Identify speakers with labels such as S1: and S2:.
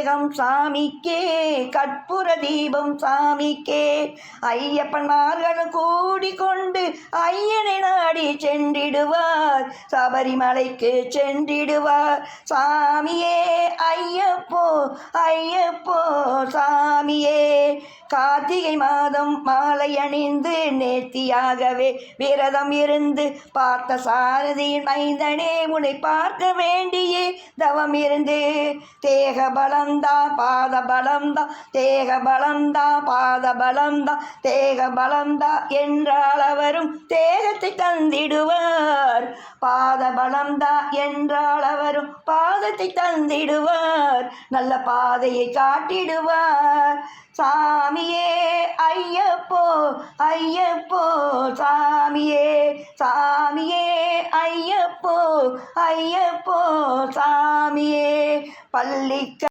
S1: அபிஷேகம் சாமிக்கே, கற்பூர தீபம் சாமிக்கே. ஐயப்பன்மார்களும் கூடிக்கொண்டு ஐயனை நாடி சென்றிடுவார், சபரிமலைக்கு சென்றிடுவார். சாமியே ஐயப்போ ஐயப்போ சாமியே. கார்த்திகை மாதம் மாலை அணிந்து நேர்த்தியாகவே விரதம் இருந்து பார்த்த சாரதியின் மைந்தனே, உன்னை பார்க்க வேண்டியே தவம் இருந்து. தேக பலந்தா பாத பலந்தா, தேக பலந்தா பாத பலந்தா, தேக பலந்தா என்றால் அவரும் தேகத்தை தந்திடுவார். பாத பலந்தா என்றால் அவரும் பாதத்தை தந்திடுவார், நல்ல பாதையை காட்டிடுவார். சாமியே ஐயப்போ ஐயப்போ சாமியே, சாமியே ஐயப்போ ஐயப்போ சாமியே. பள்ளிக்க